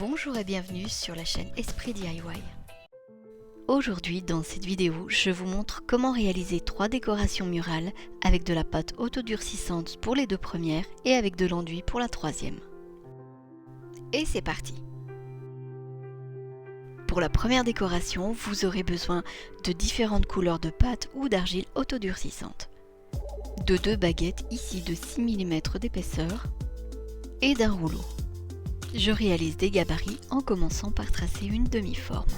Bonjour et bienvenue sur la chaîne Esprit DIY. Aujourd'hui, dans cette vidéo, je vous montre comment réaliser 3 décorations murales avec de la pâte autodurcissante pour les 2 premières et avec de l'enduit pour la 3e. Et c'est parti! Pour la première décoration, vous aurez besoin de différentes couleurs de pâte ou d'argile autodurcissante, de 2 baguettes ici de 6 mm d'épaisseur et d'un rouleau. Je réalise des gabarits en commençant par tracer une demi-forme.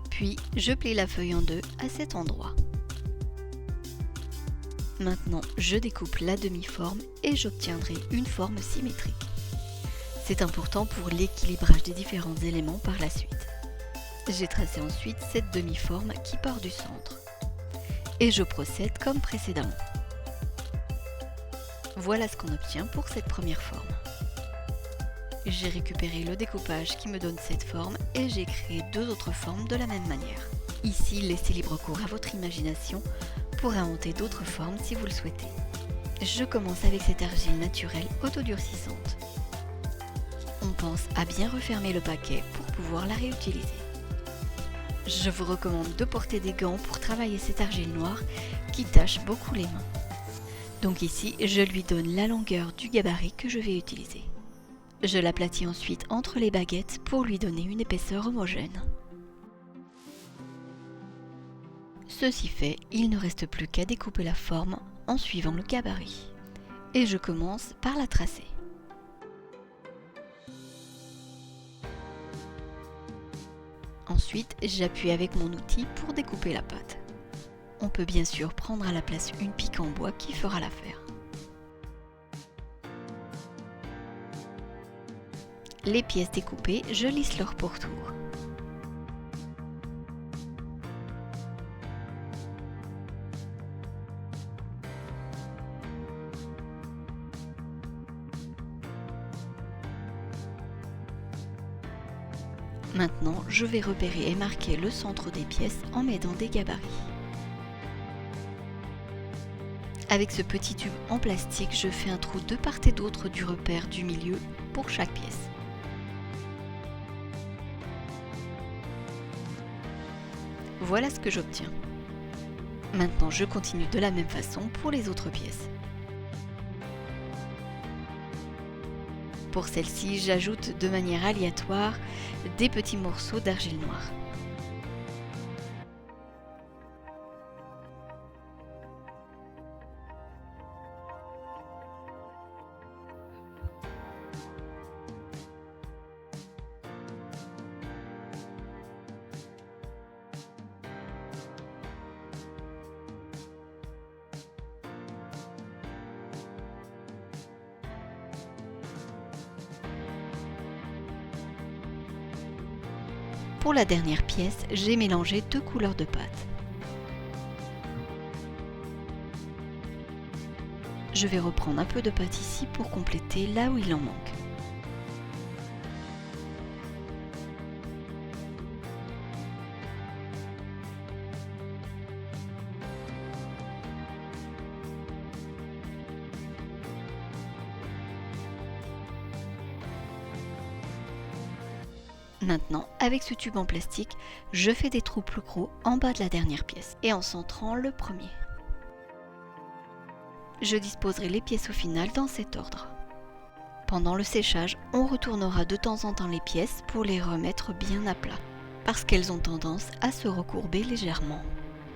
Puis, je plie la feuille en deux à cet endroit. Maintenant, je découpe la demi-forme et j'obtiendrai une forme symétrique. C'est important pour l'équilibrage des différents éléments par la suite. J'ai tracé ensuite cette demi-forme qui part du centre. Et je procède comme précédemment. Voilà ce qu'on obtient pour cette première forme. J'ai récupéré le découpage qui me donne cette forme et j'ai créé 2 autres formes de la même manière. Ici, laissez libre cours à votre imagination pour inventer d'autres formes si vous le souhaitez. Je commence avec cette argile naturelle autodurcissante. On pense à bien refermer le paquet pour pouvoir la réutiliser. Je vous recommande de porter des gants pour travailler cette argile noire qui tache beaucoup les mains. Donc ici, je lui donne la longueur du gabarit que je vais utiliser. Je l'aplatis ensuite entre les baguettes pour lui donner une épaisseur homogène. Ceci fait, il ne reste plus qu'à découper la forme en suivant le gabarit. Et je commence par la tracer. Ensuite, j'appuie avec mon outil pour découper la pâte. On peut bien sûr prendre à la place une pique en bois qui fera l'affaire. Les pièces découpées, je lisse leur pourtour. Maintenant, je vais repérer et marquer le centre des pièces en m'aidant des gabarits. Avec ce petit tube en plastique, je fais un trou de part et d'autre du repère du milieu pour chaque pièce. Voilà ce que j'obtiens. Maintenant, je continue de la même façon pour les autres pièces. Pour celle-ci, j'ajoute de manière aléatoire des petits morceaux d'argile noire. Pour la dernière pièce, j'ai mélangé 2 couleurs de pâte. Je vais reprendre un peu de pâte ici pour compléter là où il en manque. Maintenant, avec ce tube en plastique, je fais des trous plus gros en bas de la dernière pièce et en centrant le premier. Je disposerai les pièces au final dans cet ordre. Pendant le séchage, on retournera de temps en temps les pièces pour les remettre bien à plat, parce qu'elles ont tendance à se recourber légèrement,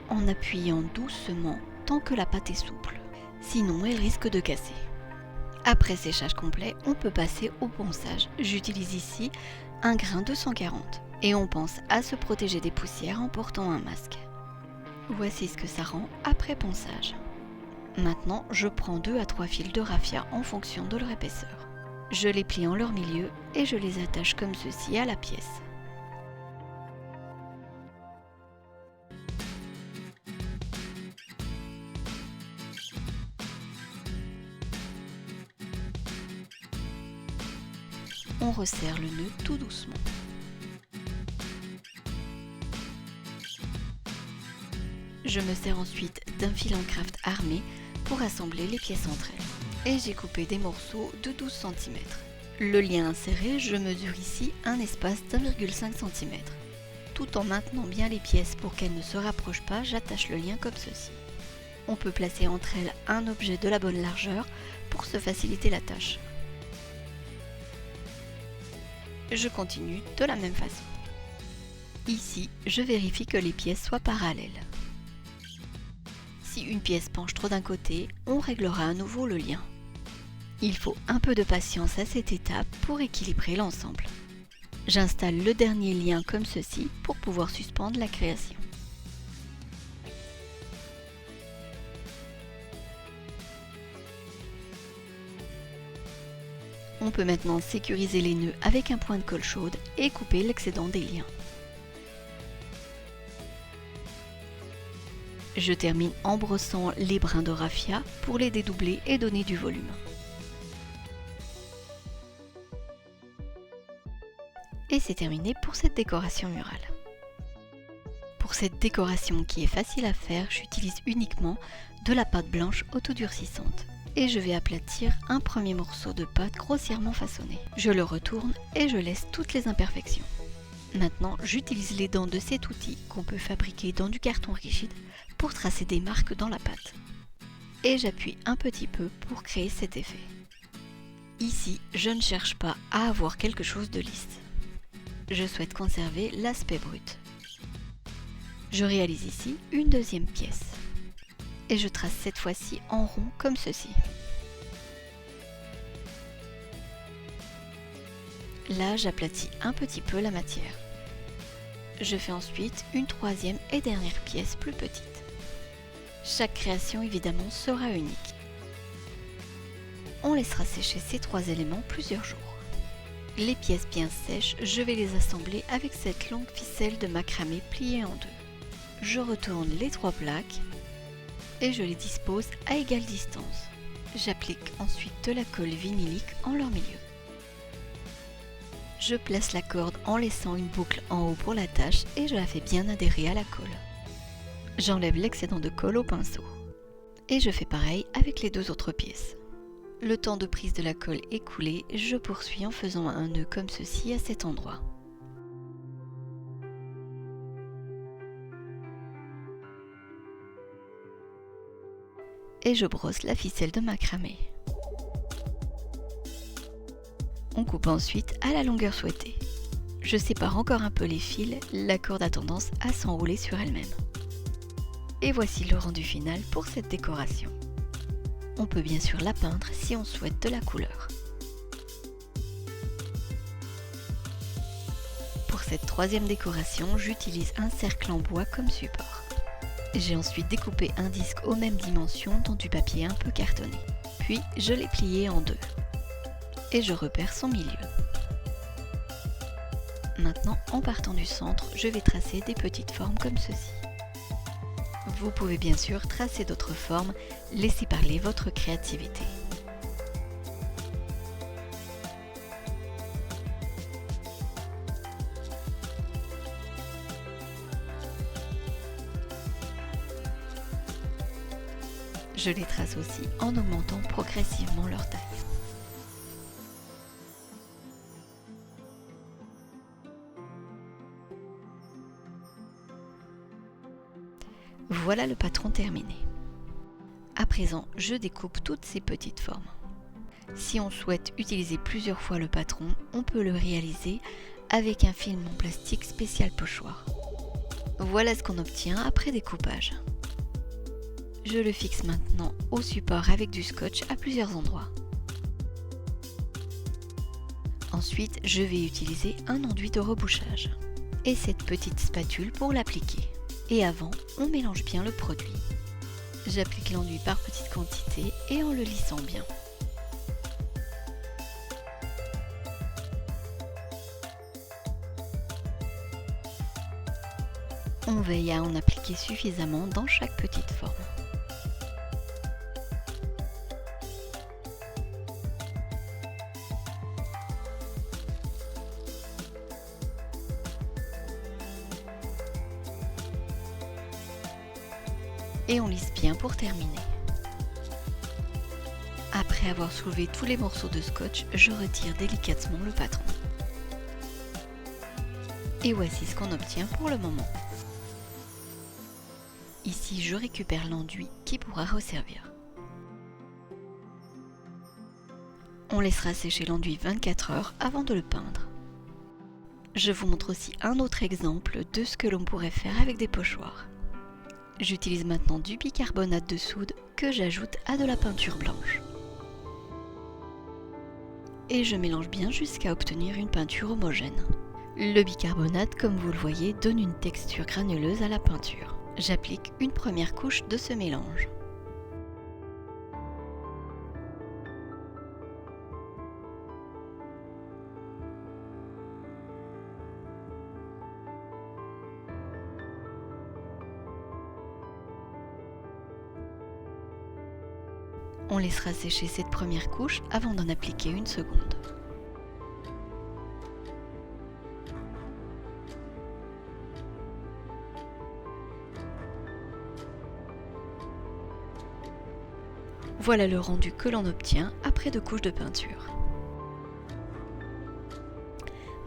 en appuyant doucement tant que la pâte est souple, sinon elle risque de casser. Après séchage complet, on peut passer au ponçage. J'utilise ici un grain 240 et on pense à se protéger des poussières en portant un masque. Voici ce que ça rend après ponçage. Maintenant, je prends 2 à 3 fils de raffia en fonction de leur épaisseur. Je les plie en leur milieu et je les attache comme ceci à la pièce. On resserre le nœud tout doucement. Je me sers ensuite d'un fil en craft armé pour assembler les pièces entre elles. Et j'ai coupé des morceaux de 12 cm. Le lien inséré, je mesure ici un espace d'1,5 cm. Tout en maintenant bien les pièces pour qu'elles ne se rapprochent pas, j'attache le lien comme ceci. On peut placer entre elles un objet de la bonne largeur pour se faciliter la tâche. Je continue de la même façon. Ici, je vérifie que les pièces soient parallèles. Si une pièce penche trop d'un côté, on réglera à nouveau le lien. Il faut un peu de patience à cette étape pour équilibrer l'ensemble. J'installe le dernier lien comme ceci pour pouvoir suspendre la création. On peut maintenant sécuriser les nœuds avec un point de colle chaude et couper l'excédent des liens. Je termine en brossant les brins de raffia pour les dédoubler et donner du volume. Et c'est terminé pour cette décoration murale. Pour cette décoration qui est facile à faire, j'utilise uniquement de la pâte blanche autodurcissante. Et je vais aplatir un premier morceau de pâte grossièrement façonné. Je le retourne et je laisse toutes les imperfections. Maintenant, j'utilise les dents de cet outil qu'on peut fabriquer dans du carton rigide pour tracer des marques dans la pâte. Et j'appuie un petit peu pour créer cet effet. Ici, je ne cherche pas à avoir quelque chose de lisse. Je souhaite conserver l'aspect brut. Je réalise ici une deuxième pièce. Et je trace cette fois-ci en rond comme ceci. Là, j'aplatis un petit peu la matière. Je fais ensuite une troisième et dernière pièce plus petite. Chaque création évidemment sera unique. On laissera sécher ces trois éléments plusieurs jours. Les pièces bien sèches, je vais les assembler avec cette longue ficelle de macramé pliée en deux. Je retourne les trois plaques et je les dispose à égale distance. J'applique ensuite de la colle vinylique en leur milieu. Je place la corde en laissant une boucle en haut pour la tâche et je la fais bien adhérer à la colle. J'enlève l'excédent de colle au pinceau. Et je fais pareil avec les deux autres pièces. Le temps de prise de la colle écoulé, je poursuis en faisant un nœud comme ceci à cet endroit. Et je brosse la ficelle de macramé. On coupe ensuite à la longueur souhaitée. Je sépare encore un peu les fils, la corde a tendance à s'enrouler sur elle-même. Et voici le rendu final pour cette décoration. On peut bien sûr la peindre si on souhaite de la couleur. Pour cette troisième décoration, j'utilise un cercle en bois comme support. J'ai ensuite découpé un disque aux mêmes dimensions dans du papier un peu cartonné. Puis je l'ai plié en deux. Et je repère son milieu. Maintenant, en partant du centre, je vais tracer des petites formes comme ceci. Vous pouvez bien sûr tracer d'autres formes, laissez parler votre créativité. Je les trace aussi en augmentant progressivement leur taille. Voilà le patron terminé. À présent, je découpe toutes ces petites formes. Si on souhaite utiliser plusieurs fois le patron, on peut le réaliser avec un film en plastique spécial pochoir. Voilà ce qu'on obtient après découpage. Je le fixe maintenant au support avec du scotch à plusieurs endroits. Ensuite, je vais utiliser un enduit de rebouchage et cette petite spatule pour l'appliquer. Et avant, on mélange bien le produit. J'applique l'enduit par petites quantités et en le lissant bien. On veille à en appliquer suffisamment dans chaque petite forme. Et on lisse bien pour terminer. Après après avoir soulevé tous les morceaux de scotch, je retire délicatement le patron. Et voici ce qu'on obtient pour le moment. Ici, je récupère l'enduit qui pourra resservir. On laissera sécher l'enduit 24 heures avant de le peindre. Je vous montre aussi un autre exemple de ce que l'on pourrait faire avec des pochoirs. J'utilise maintenant du bicarbonate de soude que j'ajoute à de la peinture blanche. Et je mélange bien jusqu'à obtenir une peinture homogène. Le bicarbonate, comme vous le voyez, donne une texture granuleuse à la peinture. J'applique une première couche de ce mélange. On laissera sécher cette première couche avant d'en appliquer une seconde. Voilà le rendu que l'on obtient après 2 couches de peinture.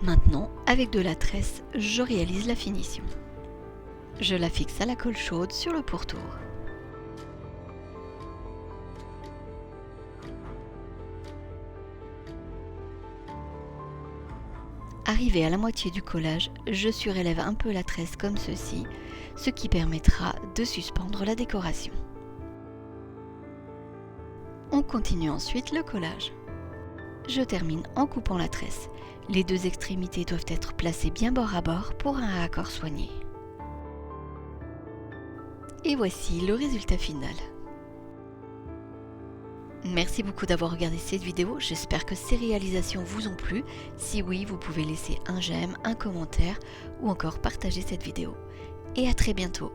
Maintenant, avec de la tresse, je réalise la finition. Je la fixe à la colle chaude sur le pourtour. Arrivé à la moitié du collage, je surélève un peu la tresse comme ceci, ce qui permettra de suspendre la décoration. On continue ensuite le collage. Je termine en coupant la tresse. Les 2 extrémités doivent être placées bien bord à bord pour un raccord soigné. Et voici le résultat final. Merci beaucoup d'avoir regardé cette vidéo, j'espère que ces réalisations vous ont plu. Si oui, vous pouvez laisser un j'aime, un commentaire ou encore partager cette vidéo. Et à très bientôt.